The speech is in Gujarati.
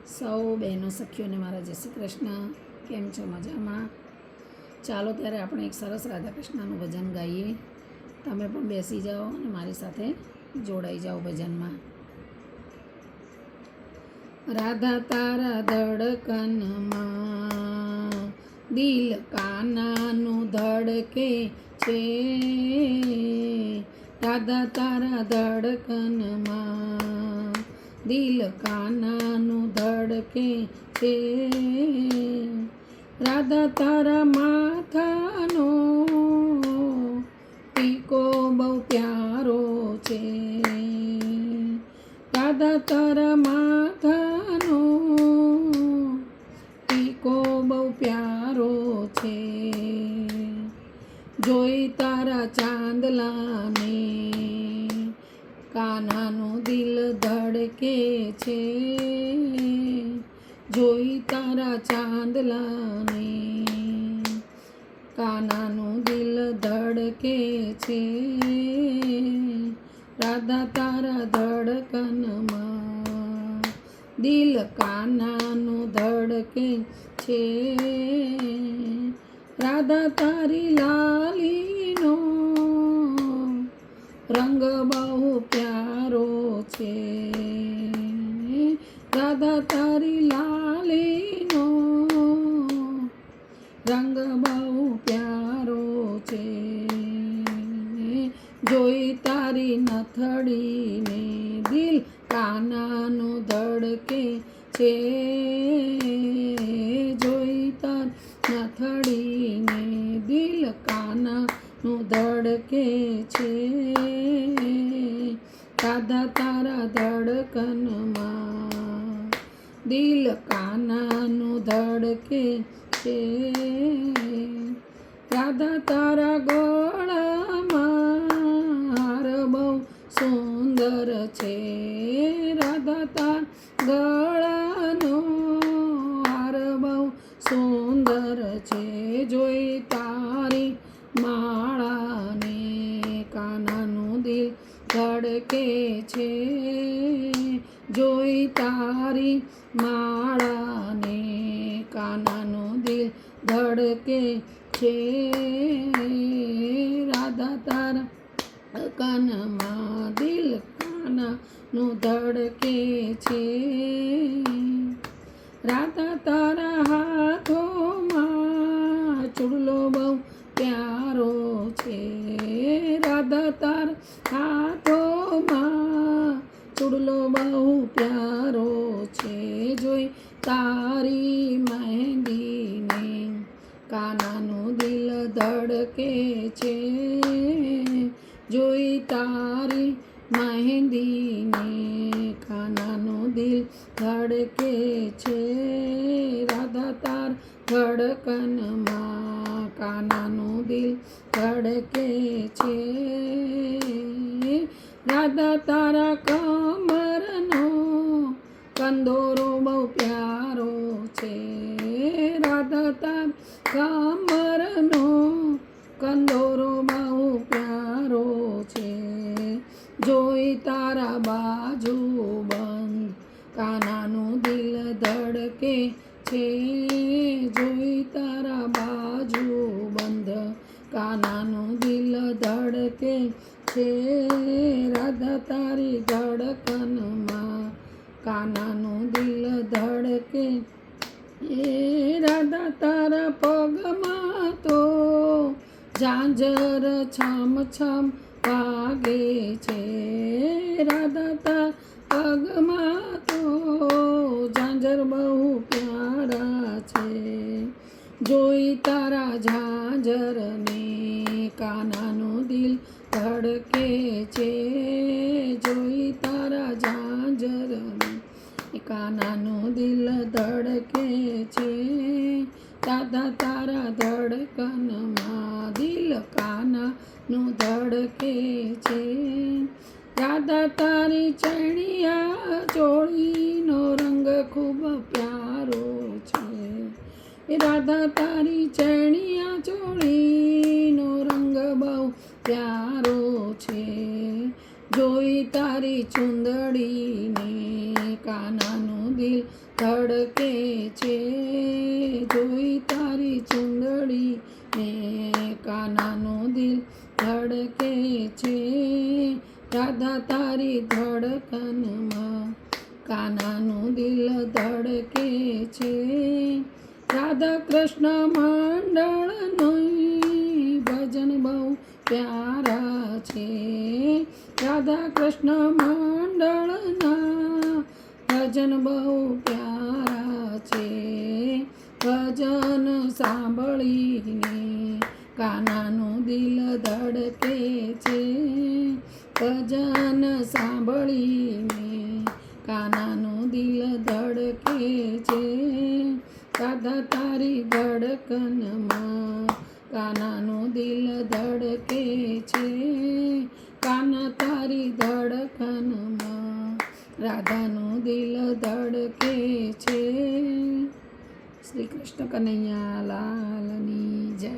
સૌ બહેનો સખીઓને મારા જય શ્રી કૃષ્ણ. કેમ છો? મજામાં? ચાલો ત્યારે આપણે એક સરસ રાધાકૃષ્ણનું ભજન ગાઈએ. તમે પણ બેસી જાઓ અને મારી સાથે જોડાઈ જાઓ ભજનમાં. રાધા તારા ધડકનમાં દિલ કાનાનું ધડકે છે. રાધા તારા ધડકનમાં દિલ કાનાનું ધડકે છે. રાધા તારા માથાનો ટીકો બહુ પ્યારો છે. રાધા તારા માથાનો ટીકો બહુ પ્યારો છે. જોઈ તારા ચાંદલાને કાનાનું દિલ ધડકે છે. જોઈ તારા ચાંદલાને કાનાનું દિલ ધડકે છે. રાધા તારા ધડકનમાં દિલ કાનાનું ધડકે છે. રાધા તારી લાલીનો રંગ બહુ પ્યારો છે. રાધા તારી લાલીનો રંગ બહુ પ્યારો છે. જોઈ તારી નથડીને દિલ કાનાનું ધડકે છે. જોઈ તાર નથડીને દિલ કાનાનું ધડકે છે. રાધા તારા ધડકનમાં દિલ કાનાનું ધડકે છે. રાધા તારા ગળામાં હાર બહુ સુંદર છે. રાધા તાર ગળાનો હાર બહુ સુંદર છે. જોઈ તારી માળાને કાનાનું દિલ ધડકે છે. જોઈ તારી માળાને કાનાનું દિલ ધડકે છે. રાધા તારા કાનમાં દિલ કાનાનું ધડકે છે. રાધા તારા હાથોમાં ચૂડલો બહુ પ્યારો છે. રાધા તારા હાથોમાં ચૂડલો બહુ પ્યારો છે. જોઈ તારી મહેંદીને કાનાનું દિલ ધડકે છે. જોઈ તારી મહેંદીને કાનાનું દિલ ધડકે છે. રાધા તાર ધડકનમાં કાનાનું દિલ ધડકે છે. રાધા તારા કમરનો કંદોરો બહુ પ્યારો છે. રાધા તાર કમરનો કંદોરો બહુ પ્યારો છે. જોઈ તારા બાજુ બંધ કાનાનું દિલ ધડકે છે. જોઈ તારા બાજુ બંધ કાનાનું દિલ ધડકે છે. રાધા તારી ધડકનમાં કાનાનું દિલ ધડકે. રાધા તારા પગમાં તો ઝાંઝર છમ છમ વાગે છે. રાધા તારા પગમાં તો ઝાંઝર બહુ પ્યારા છે. જોઈ તારા ઝાંઝરને કાનાનું દિલ ધડકે છે. જોઈ તારા ઝાંઝરને કાનાનું દિલ ધડકે છે. રાધા તારા ધડકનમાં દિલ કાનાનું ધડકે છે. રાધા તારી ચણિયા ચોળીનો રંગ ખૂબ પ્યારો છે. રાધા તારી ચણિયા ચોળીનો રંગ બહુ પ્યારો છે. જોઈ તારી ચુંદડીને કાનાનું દિલ ધડકે છે જોઈ તારી ચુંદડી ને કાનાનું દિલ ધડકે છે રાધા તારી ધડકનમાં કાનાનું દિલ ધડકે છે રાધા કૃષ્ણ મંડળનું ભજન બહુ પ્યારા છે રાધા કૃષ્ણ મંડળના ભજન બહુ પ્યારા છે ભજન સાંભળીને કાનાનું દિલ ધડકે છે ભજન સાંભળીને કાનાનું દિલ ધડકે છે રાધા તારી ધડકનમાં કાનાનું દિલ ધડકે છે કાના તારી ધડકનમાં રાધાનું દિલ ધડકે છે. શ્રી કૃષ્ણ કનૈયા લાલની જય.